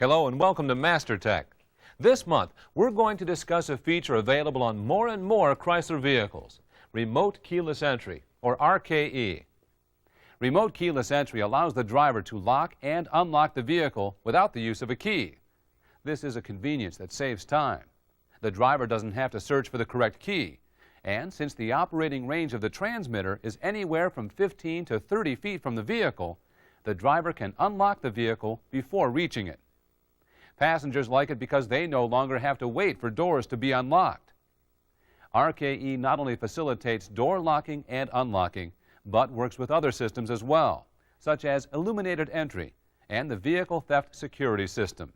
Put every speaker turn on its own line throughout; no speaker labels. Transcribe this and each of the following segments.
Hello and welcome to MasterTech. This month, we're going to discuss a feature available on more and more Chrysler vehicles, Remote Keyless Entry, or RKE. Remote Keyless Entry allows the driver to lock and unlock the vehicle without the use of a key. This is a convenience that saves time. The driver doesn't have to search for the correct key, and since the operating range of the transmitter is anywhere from 15 to 30 feet from the vehicle, the driver can unlock the vehicle before reaching it. Passengers like it because they no longer have to wait for doors to be unlocked. RKE not only facilitates door locking and unlocking, but works with other systems as well, such as illuminated entry and the vehicle theft security system.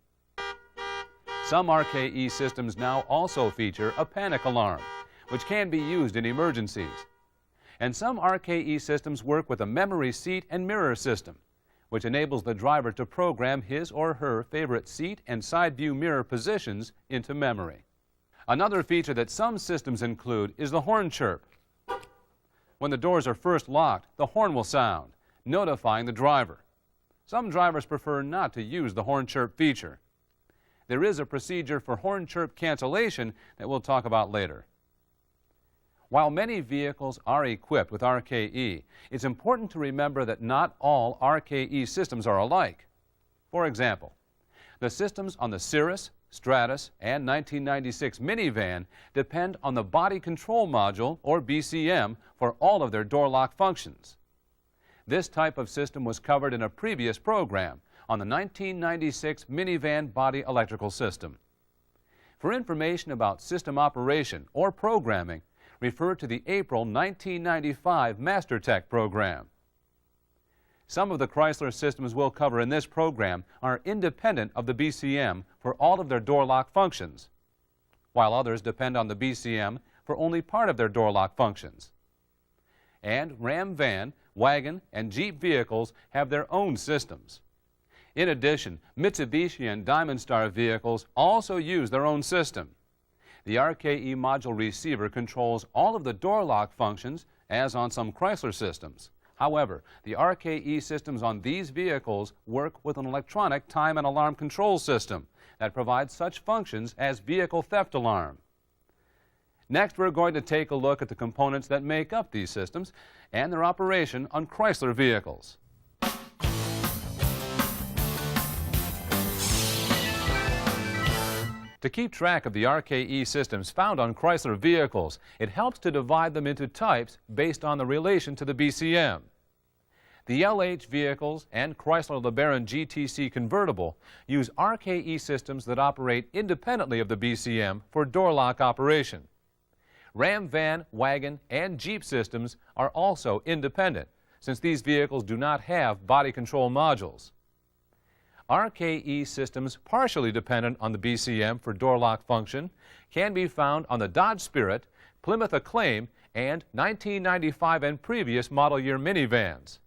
Some RKE systems now also feature a panic alarm, which can be used in emergencies. And some RKE systems work with a memory seat and mirror system, which enables the driver to program his or her favorite seat and side view mirror positions into memory. Another feature that some systems include is the horn chirp. When the doors are first locked, the horn will sound, notifying the driver. Some drivers prefer not to use the horn chirp feature. There is a procedure for horn chirp cancellation that we'll talk about later. While many vehicles are equipped with RKE, it's important to remember that not all RKE systems are alike. For example, the systems on the Cirrus, Stratus, and 1996 minivan depend on the body control module, or BCM, for all of their door lock functions. This type of system was covered in a previous program on the 1996 minivan body electrical system. For information about system operation or programming, refer to the April 1995 MasterTech program. Some of the Chrysler systems we'll cover in this program are independent of the BCM for all of their door lock functions, while others depend on the BCM for only part of their door lock functions. And Ram van, Wagon, and Jeep vehicles have their own systems. In addition, Mitsubishi and Diamond Star vehicles also use their own system. The RKE module receiver controls all of the door lock functions, as on some Chrysler systems. However, the RKE systems on these vehicles work with an electronic time and alarm control system that provides such functions as vehicle theft alarm. Next, we're going to take a look at the components that make up these systems and their operation on Chrysler vehicles. To keep track of the RKE systems found on Chrysler vehicles, it helps to divide them into types based on the relation to the BCM. The LH vehicles and Chrysler LeBaron GTC convertible use RKE systems that operate independently of the BCM for door lock operation. Ram van, Wagon, and Jeep systems are also independent, since these vehicles do not have body control modules. RKE systems partially dependent on the BCM for door lock function can be found on the Dodge Spirit, Plymouth Acclaim, and 1995 and previous model year minivans.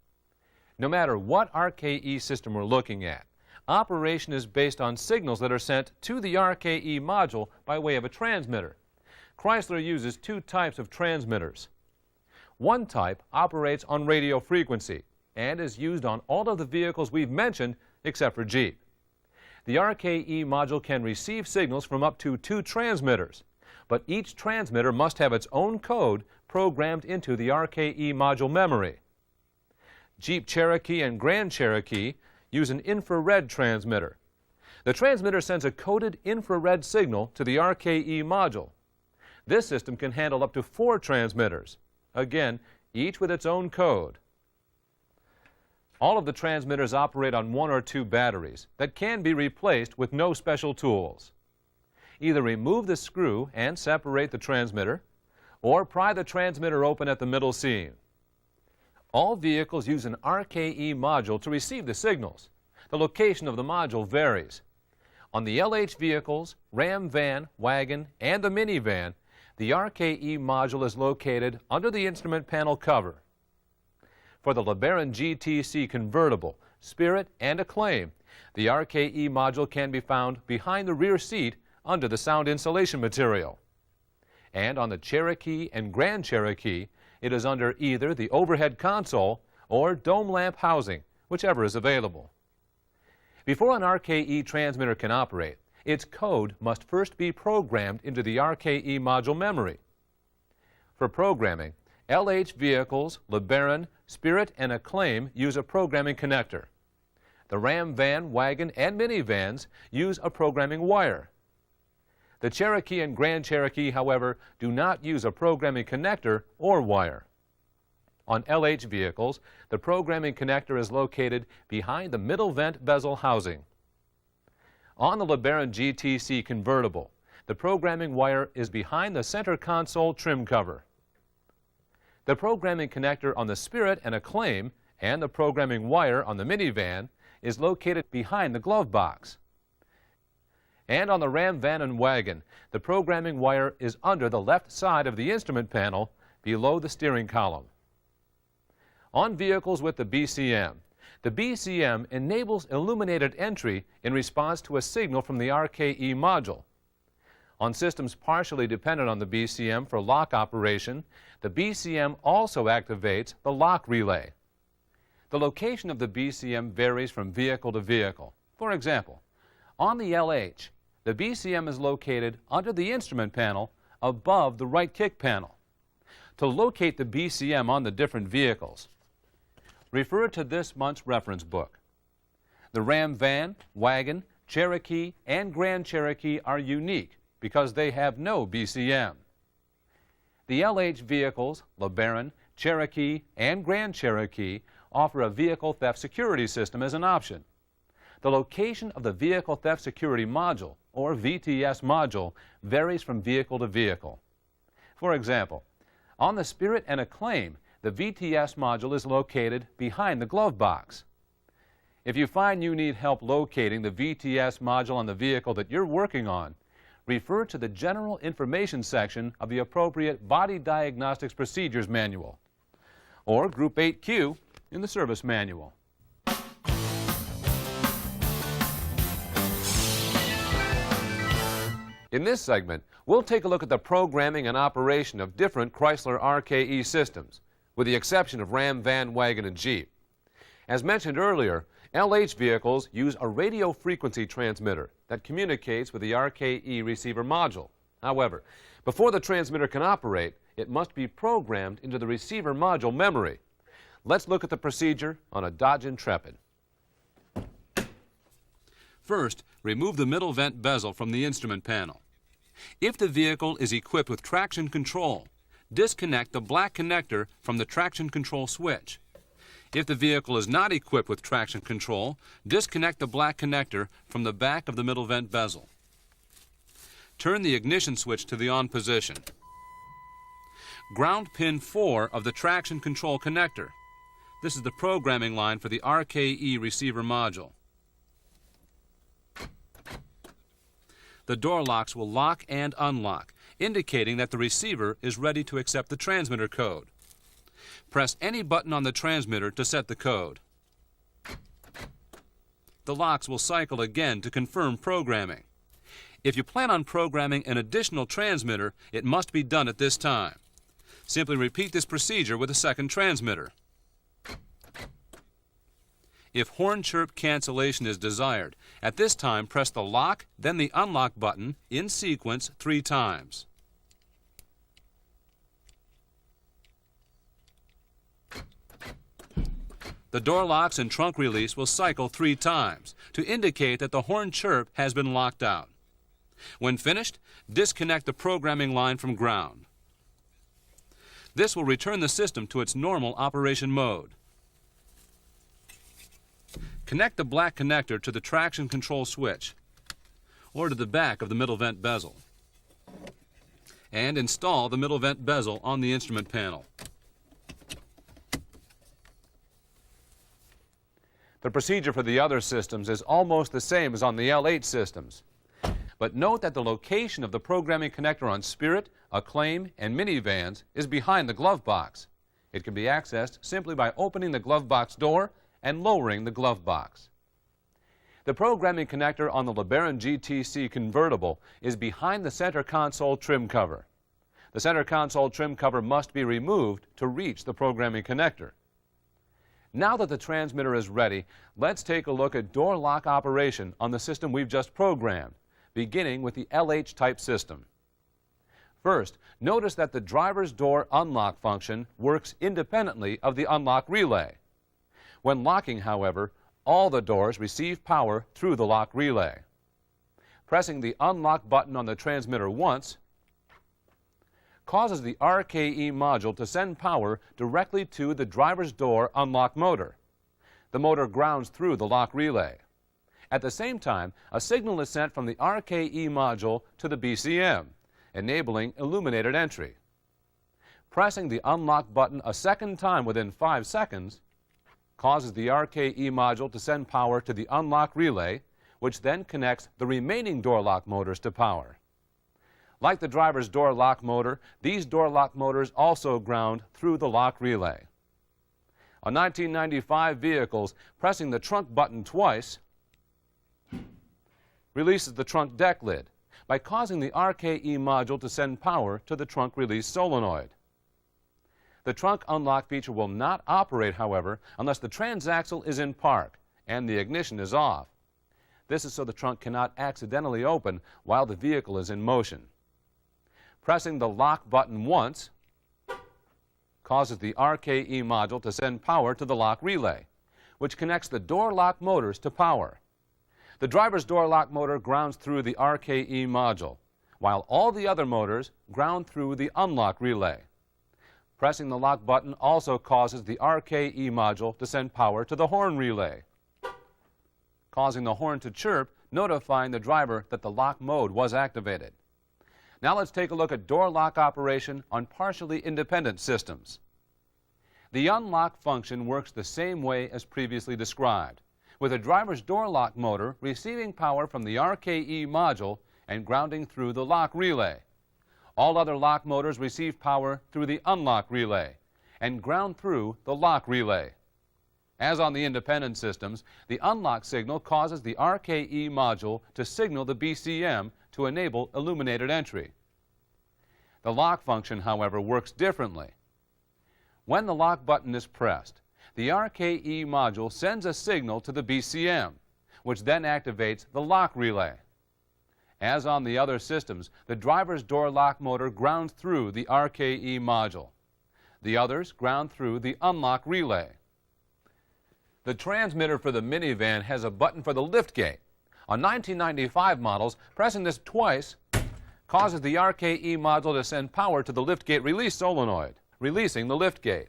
No matter what RKE system we're looking at, operation is based on signals that are sent to the RKE module by way of a transmitter. Chrysler uses two types of transmitters. One type operates on radio frequency and is used on all of the vehicles we've mentioned except for Jeep. The RKE module can receive signals from up to 2 transmitters, but each transmitter must have its own code programmed into the RKE module memory. Jeep Cherokee and Grand Cherokee use an infrared transmitter. The transmitter sends a coded infrared signal to the RKE module. This system can handle up to 4 transmitters, again, each with its own code. All of the transmitters operate on 1 or 2 batteries that can be replaced with no special tools. Either remove the screw and separate the transmitter, or pry the transmitter open at the middle seam. All vehicles use an RKE module to receive the signals. The location of the module varies. On the LH vehicles, Ram van, Wagon, and the minivan, the RKE module is located under the instrument panel cover. For the LeBaron GTC convertible, Spirit, and Acclaim, the RKE module can be found behind the rear seat under the sound insulation material. And on the Cherokee and Grand Cherokee, it is under either the overhead console or dome lamp housing, whichever is available. Before an RKE transmitter can operate, its code must first be programmed into the RKE module memory. For programming, LH vehicles, LeBaron, Spirit, and Acclaim use a programming connector. The Ram van, Wagon, and minivans use a programming wire. The Cherokee and Grand Cherokee, however, do not use a programming connector or wire. On LH vehicles, the programming connector is located behind the middle vent bezel housing. On the LeBaron GTC convertible, the programming wire is behind the center console trim cover. The programming connector on the Spirit and Acclaim and the programming wire on the minivan is located behind the glove box. And on the Ram van and Wagon, the programming wire is under the left side of the instrument panel below the steering column. On vehicles with the BCM enables illuminated entry in response to a signal from the RKE module. On systems partially dependent on the BCM for lock operation, the BCM also activates the lock relay. The location of the BCM varies from vehicle to vehicle. For example, on the LH, the BCM is located under the instrument panel above the right kick panel. To locate the BCM on the different vehicles, refer to this month's reference book. The Ram van, Wagon, Cherokee, and Grand Cherokee are unique because they have no BCM. The LH vehicles, LeBaron, Cherokee, and Grand Cherokee offer a vehicle theft security system as an option. The location of the Vehicle Theft Security Module, or VTS module, varies from vehicle to vehicle. For example, on the Spirit and Acclaim, the VTS module is located behind the glove box. If you find you need help locating the VTS module on the vehicle that you're working on, refer to the General Information section of the appropriate Body Diagnostics Procedures Manual, or Group 8Q in the Service Manual. In this segment, we'll take a look at the programming and operation of different Chrysler RKE systems, with the exception of Ram, van, Wagon, and Jeep. As mentioned earlier, LH vehicles use a radio frequency transmitter that communicates with the RKE receiver module. However, before the transmitter can operate, it must be programmed into the receiver module memory. Let's look at the procedure on a Dodge Intrepid. First, remove the middle vent bezel from the instrument panel. If the vehicle is equipped with traction control, disconnect the black connector from the traction control switch. If the vehicle is not equipped with traction control, disconnect the black connector from the back of the middle vent bezel. Turn the ignition switch to the on position. Ground pin 4 of the traction control connector. This is the programming line for the RKE receiver module. The door locks will lock and unlock, indicating that the receiver is ready to accept the transmitter code. Press any button on the transmitter to set the code. The locks will cycle again to confirm programming. If you plan on programming an additional transmitter, it must be done at this time. Simply repeat this procedure with a second transmitter. If horn chirp cancellation is desired, at this time press the lock, then the unlock button in sequence 3 times. The door locks and trunk release will cycle 3 times to indicate that the horn chirp has been locked out. When finished, disconnect the programming line from ground. This will return the system to its normal operation mode. Connect the black connector to the traction control switch or to the back of the middle vent bezel and install the middle vent bezel on the instrument panel. The procedure for the other systems is almost the same as on the LH systems. But note that the location of the programming connector on Spirit, Acclaim, and minivans is behind the glove box. It can be accessed simply by opening the glove box door and lowering the glove box. The programming connector on the LeBaron GTC convertible is behind the center console trim cover. The center console trim cover must be removed to reach the programming connector. Now that the transmitter is ready, let's take a look at door lock operation on the system we've just programmed, beginning with the LH type system. First, notice that the driver's door unlock function works independently of the unlock relay. When locking, however, all the doors receive power through the lock relay. Pressing the unlock button on the transmitter once causes the RKE module to send power directly to the driver's door unlock motor. The motor grounds through the lock relay. At the same time, a signal is sent from the RKE module to the BCM, enabling illuminated entry. Pressing the unlock button a second time within 5 seconds causes the RKE module to send power to the unlock relay, which then connects the remaining door lock motors to power. Like the driver's door lock motor, these door lock motors also ground through the lock relay. On 1995 vehicles, pressing the trunk button twice releases the trunk deck lid by causing the RKE module to send power to the trunk release solenoid. The trunk unlock feature will not operate, however, unless the transaxle is in park and the ignition is off. This is so the trunk cannot accidentally open while the vehicle is in motion. Pressing the lock button once causes the RKE module to send power to the lock relay, which connects the door lock motors to power. The driver's door lock motor grounds through the RKE module, while all the other motors ground through the unlock relay. Pressing the lock button also causes the RKE module to send power to the horn relay, causing the horn to chirp, notifying the driver that the lock mode was activated. Now let's take a look at door lock operation on partially independent systems. The unlock function works the same way as previously described, with a driver's door lock motor receiving power from the RKE module and grounding through the lock relay. All other lock motors receive power through the unlock relay and ground through the lock relay. As on the independent systems, the unlock signal causes the RKE module to signal the BCM to enable illuminated entry. The lock function, however, works differently. When the lock button is pressed, the RKE module sends a signal to the BCM, which then activates the lock relay. As on the other systems, the driver's door lock motor grounds through the RKE module. The others ground through the unlock relay. The transmitter for the minivan has a button for the liftgate. On 1995 models, pressing this twice causes the RKE module to send power to the liftgate release solenoid, releasing the liftgate.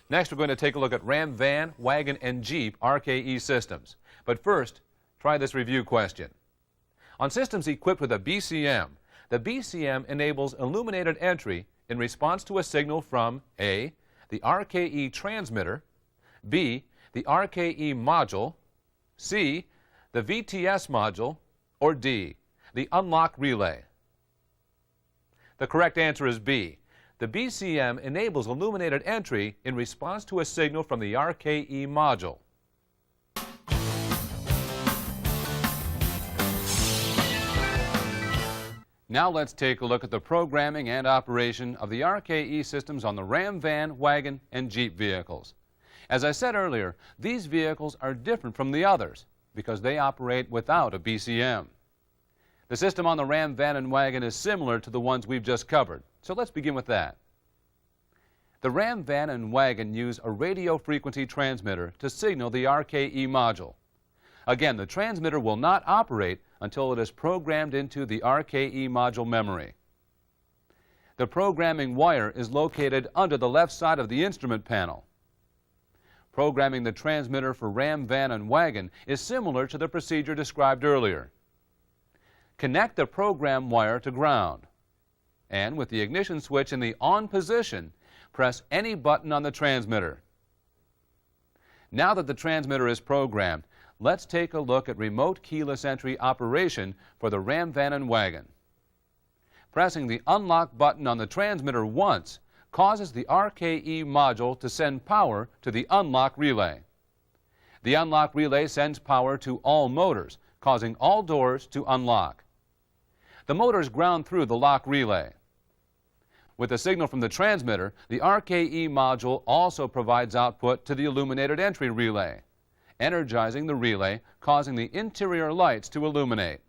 Next, we're going to take a look at Ram van, Wagon, and Jeep RKE systems. But first, try this review question. On systems equipped with a BCM, the BCM enables illuminated entry in response to a signal from A, the RKE transmitter, B, the RKE module, C, the VTS module, or D, the unlock relay. The correct answer is B. The BCM enables illuminated entry in response to a signal from the RKE module. Now let's take a look at the programming and operation of the RKE systems on the Ram van, Wagon, and Jeep vehicles. As I said earlier, these vehicles are different from the others because they operate without a BCM. The system on the Ram van and Wagon is similar to the ones we've just covered, so let's begin with that. The Ram van and Wagon use a radio frequency transmitter to signal the RKE module. Again, the transmitter will not operate until it is programmed into the RKE module memory. The programming wire is located under the left side of the instrument panel. Programming the transmitter for Ram van and Wagon is similar to the procedure described earlier. Connect the program wire to ground, and with the ignition switch in the on position, press any button on the transmitter. Now that the transmitter is programmed, let's take a look at remote keyless entry operation for the Ram van and Wagon. Pressing the unlock button on the transmitter once causes the RKE module to send power to the unlock relay. The unlock relay sends power to all motors, causing all doors to unlock. The motors ground through the lock relay. With the signal from the transmitter, the RKE module also provides output to the illuminated entry relay, energizing the relay, causing the interior lights to illuminate.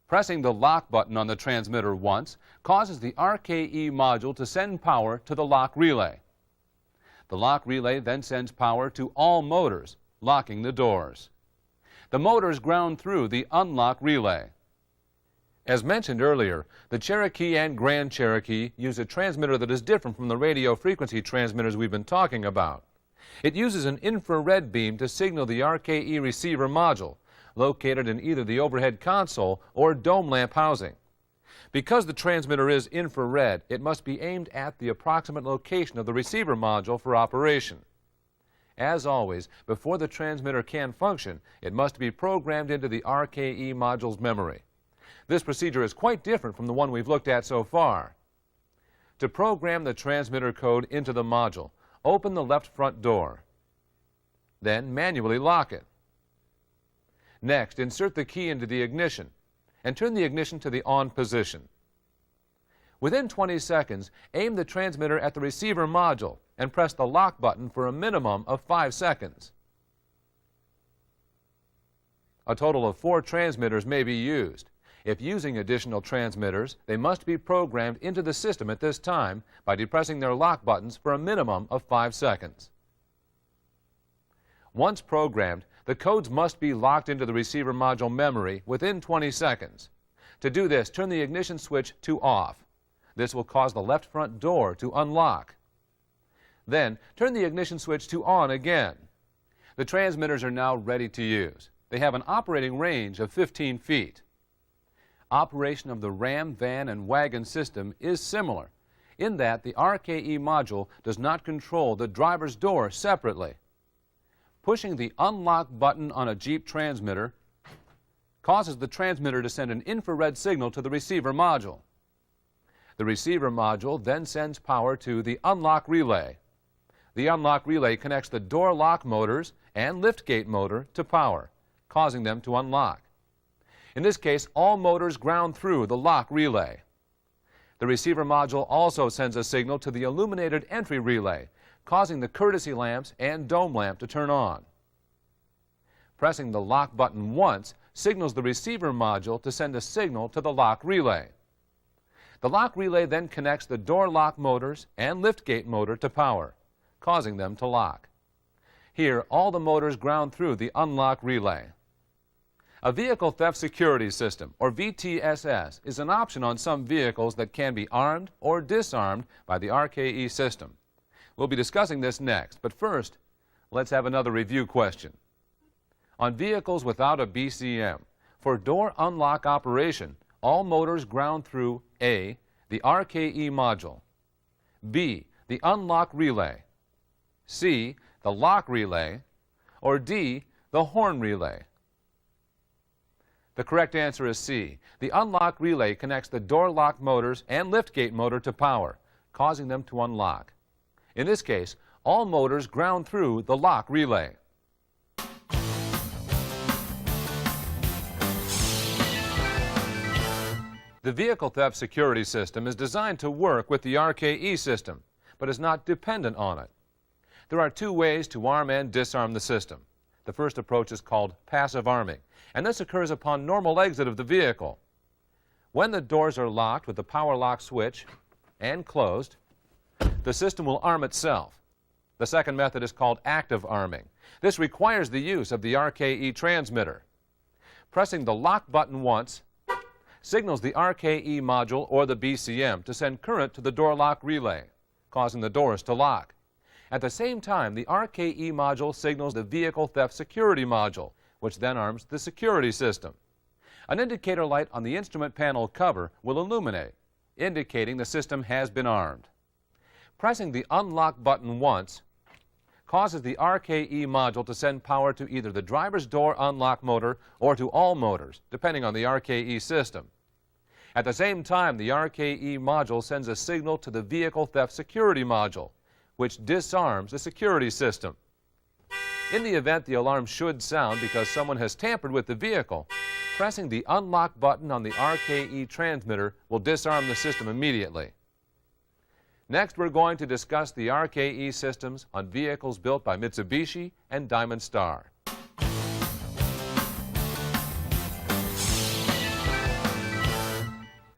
Pressing the lock button on the transmitter once causes the RKE module to send power to the lock relay. The lock relay then sends power to all motors, locking the doors. The motors ground through the unlock relay. As mentioned earlier, the Cherokee and Grand Cherokee use a transmitter that is different from the radio frequency transmitters we've been talking about. It uses an infrared beam to signal the RKE receiver module, located in either the overhead console or dome lamp housing. Because the transmitter is infrared, it must be aimed at the approximate location of the receiver module for operation. As always, before the transmitter can function, it must be programmed into the RKE module's memory. This procedure is quite different from the one we've looked at so far. To program the transmitter code into the module, open the left front door. Then manually lock it. Next, insert the key into the ignition and turn the ignition to the on position. Within 20 seconds, aim the transmitter at the receiver module and press the lock button for a minimum of 5 seconds. A total of 4 transmitters may be used. If using additional transmitters, they must be programmed into the system at this time by depressing their lock buttons for a minimum of 5 seconds. Once programmed, the codes must be locked into the receiver module memory within 20 seconds. To do this, turn the ignition switch to off. This will cause the left front door to unlock. Then, turn the ignition switch to on again. The transmitters are now ready to use. They have an operating range of 15 feet. Operation of the Ram, Van, and Wagon system is similar in that the RKE module does not control the driver's door separately. Pushing the unlock button on a Jeep transmitter causes the transmitter to send an infrared signal to the receiver module. The receiver module then sends power to the unlock relay. The unlock relay connects the door lock motors and liftgate motor to power, causing them to unlock. In this case, all motors ground through the lock relay. The receiver module also sends a signal to the illuminated entry relay, causing the courtesy lamps and dome lamp to turn on. Pressing the lock button once signals the receiver module to send a signal to the lock relay. The lock relay then connects the door lock motors and liftgate motor to power, causing them to lock. Here, all the motors ground through the unlock relay. A vehicle theft security system, or VTSS, is an option on some vehicles that can be armed or disarmed by the RKE system. We'll be discussing this next, but first, let's have another review question. On vehicles without a BCM, for door unlock operation, all motors ground through A, the RKE module, B, the unlock relay, C, the lock relay, or D, the horn relay. The correct answer is C. The unlock relay connects the door lock motors and liftgate motor to power, causing them to unlock. In this case, all motors ground through the lock relay. The vehicle theft security system is designed to work with the RKE system, but is not dependent on it. There are 2 ways to arm and disarm the system. The first approach is called passive arming, and this occurs upon normal exit of the vehicle. When the doors are locked with the power lock switch and closed, the system will arm itself. The second method is called active arming. This requires the use of the RKE transmitter. Pressing the lock button once signals the RKE module or the BCM to send current to the door lock relay, causing the doors to lock. At the same time, the RKE module signals the vehicle theft security module, which then arms the security system. An indicator light on the instrument panel cover will illuminate, indicating the system has been armed. Pressing the unlock button once causes the RKE module to send power to either the driver's door unlock motor or to all motors, depending on the RKE system. At the same time, the RKE module sends a signal to the vehicle theft security module, which disarms the security system. In the event the alarm should sound because someone has tampered with the vehicle, pressing the unlock button on the RKE transmitter will disarm the system immediately. Next, we're going to discuss the RKE systems on vehicles built by Mitsubishi and Diamond Star.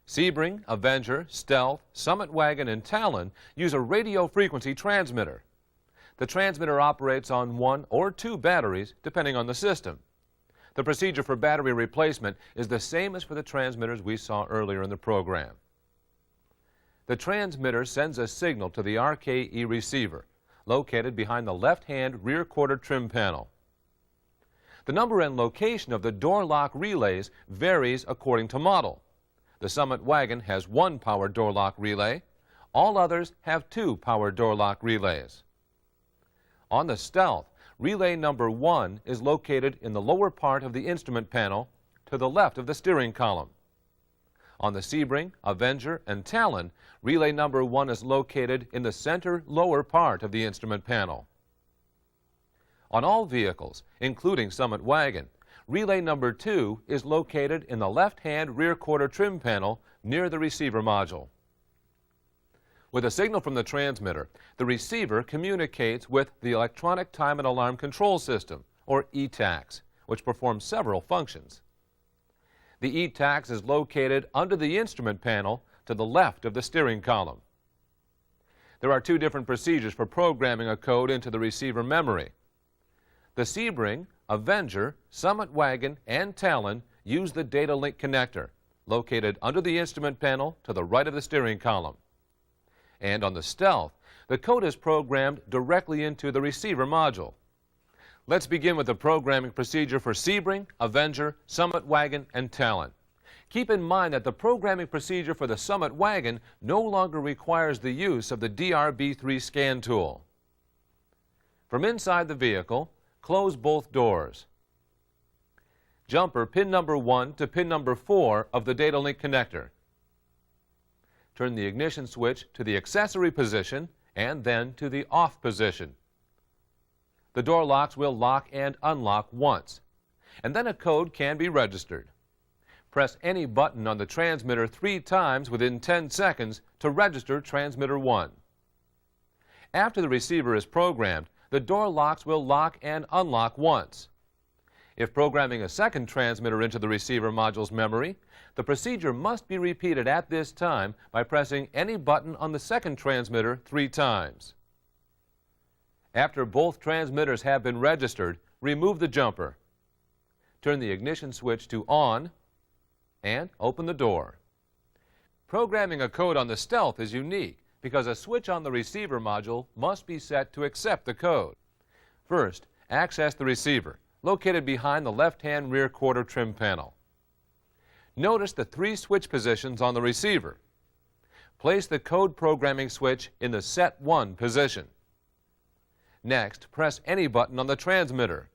Sebring, Avenger, Stealth, Summit Wagon, and Talon use a radio frequency transmitter. The transmitter operates on 1 or 2 batteries, depending on the system. The procedure for battery replacement is the same as for the transmitters we saw earlier in the program. The transmitter sends a signal to the RKE receiver, located behind the left-hand rear quarter trim panel. The number and location of the door lock relays varies according to model. The Summit Wagon has 1 power door lock relay. All others have 2 power door lock relays. On the Stealth, relay number 1 is located in the lower part of the instrument panel to the left of the steering column. On the Sebring, Avenger, and Talon, relay number 1 is located in the center lower part of the instrument panel. On all vehicles, including Summit Wagon, relay number 2 is located in the left-hand rear quarter trim panel near the receiver module. With a signal from the transmitter, the receiver communicates with the Electronic Time and Alarm Control System, or ETACS, which performs several functions. The ETACS is located under the instrument panel to the left of the steering column. There are 2 different procedures for programming a code into the receiver memory. The Sebring, Avenger, Summit Wagon, and Talon use the data link connector, located under the instrument panel to the right of the steering column. And on the Stealth, the code is programmed directly into the receiver module. Let's begin with the programming procedure for Sebring, Avenger, Summit Wagon, and Talon. Keep in mind that the programming procedure for the Summit Wagon no longer requires the use of the DRB3 scan tool. From inside the vehicle, close both doors. Jumper pin number 1 to pin number 4 of the data link connector. Turn the ignition switch to the accessory position and then to the off position. The door locks will lock and unlock once, and then a code can be registered. Press any button on the transmitter 3 times within 10 seconds to register transmitter 1. After the receiver is programmed, the door locks will lock and unlock once. If programming a second transmitter into the receiver module's memory, the procedure must be repeated at this time by pressing any button on the second transmitter 3 times. After both transmitters have been registered, remove the jumper. Turn the ignition switch to on and open the door. Programming a code on the Stealth is unique because a switch on the receiver module must be set to accept the code. First, access the receiver, located behind the left-hand rear quarter trim panel. Notice the 3 switch positions on the receiver. Place the code programming switch in the Set 1 position. Next, press any button on the transmitter.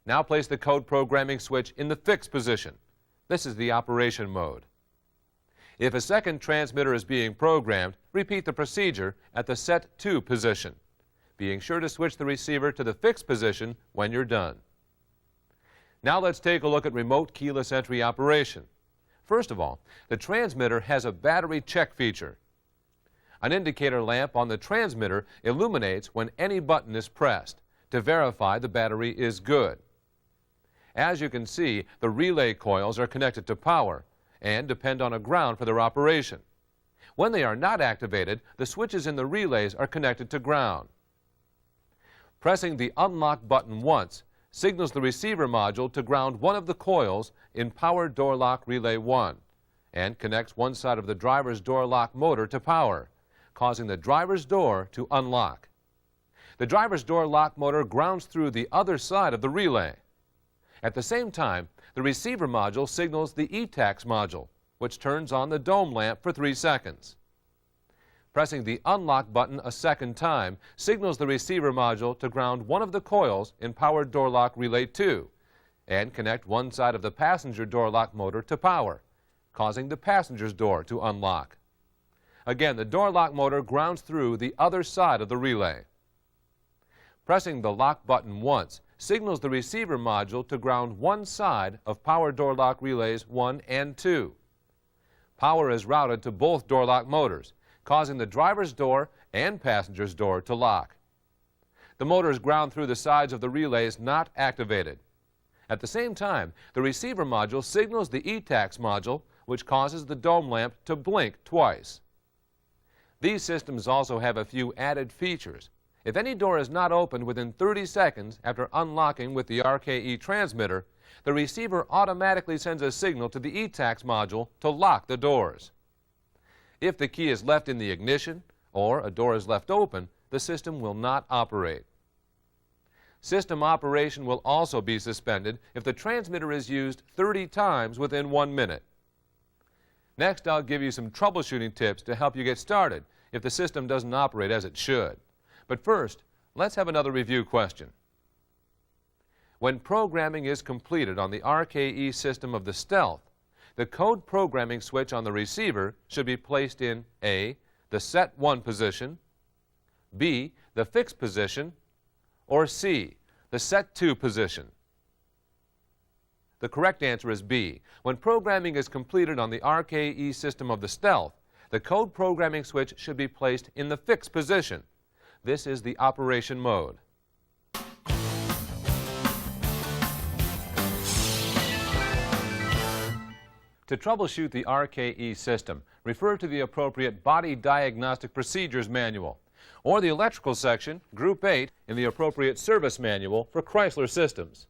Now place the code programming switch in the Fixed position. This is the operation mode. If a second transmitter is being programmed, repeat the procedure at the Set 2 position, being sure to switch the receiver to the Fixed position when you're done. Now let's take a look at remote keyless entry operation. First of all, the transmitter has a battery check feature. An indicator lamp on the transmitter illuminates when any button is pressed to verify the battery is good. As you can see, the relay coils are connected to power and depend on a ground for their operation. When they are not activated, the switches in the relays are connected to ground. Pressing the unlock button once signals the receiver module to ground one of the coils in power door lock relay 1 and connects one side of the driver's door lock motor to power, causing the driver's door to unlock. The driver's door lock motor grounds through the other side of the relay. At the same time, the receiver module signals the ETACS module, which turns on the dome lamp for 3 seconds. Pressing the unlock button a second time signals the receiver module to ground one of the coils in power door lock relay 2 and connect one side of the passenger door lock motor to power, causing the passenger's door to unlock. Again, the door lock motor grounds through the other side of the relay. Pressing the lock button once signals the receiver module to ground one side of power door lock relays 1 and 2. Power is routed to both door lock motors, causing the driver's door and passenger's door to lock. The motor is ground through the sides of the relays not activated. At the same time, the receiver module signals the ETAX module, which causes the dome lamp to blink twice. These systems also have a few added features. If any door is not opened within 30 seconds after unlocking with the RKE transmitter, the receiver automatically sends a signal to the ETAX module to lock the doors. If the key is left in the ignition or a door is left open, the system will not operate. System operation will also be suspended if the transmitter is used 30 times within 1 minute. Next, I'll give you some troubleshooting tips to help you get started if the system doesn't operate as it should. But first, let's have another review question. When programming is completed on the RKE system of the Stealth, the code programming switch on the receiver should be placed in A, the set 1 position, B, the fixed position, or C, the set 2 position. The correct answer is B. When programming is completed on the RKE system of the Stealth, the code programming switch should be placed in the fixed position. This is the operation mode. To troubleshoot the RKE system, refer to the appropriate Body Diagnostic Procedures Manual or the Electrical Section, Group 8, in the appropriate Service Manual for Chrysler systems.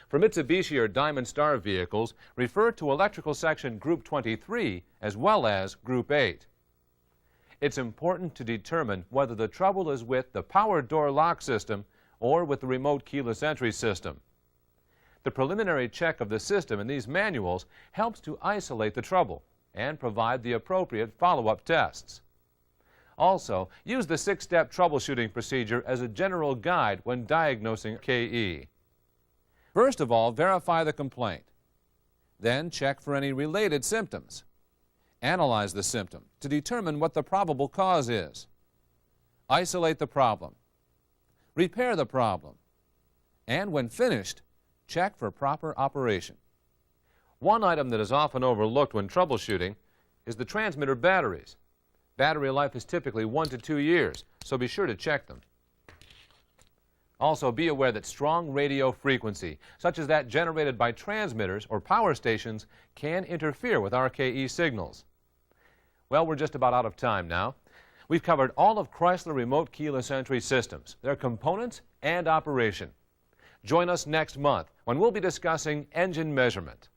For Mitsubishi or Diamond Star vehicles, refer to Electrical Section Group 23 as well as Group 8. It's important to determine whether the trouble is with the power door lock system or with the remote keyless entry system. The preliminary check of the system in these manuals helps to isolate the trouble and provide the appropriate follow-up tests. Also, use the 6-step troubleshooting procedure as a general guide when diagnosing RKE. First of all, verify the complaint. Then check for any related symptoms. Analyze the symptom to determine what the probable cause is. Isolate the problem. Repair the problem. And when finished, check for proper operation. One item that is often overlooked when troubleshooting is the transmitter batteries. Battery life is typically 1 to 2 years, so be sure to check them. Also, be aware that strong radio frequency, such as that generated by transmitters or power stations, can interfere with RKE signals. Well, we're just about out of time now. We've covered all of Chrysler remote keyless entry systems, their components and operation. Join us next month when we'll be discussing engine measurement.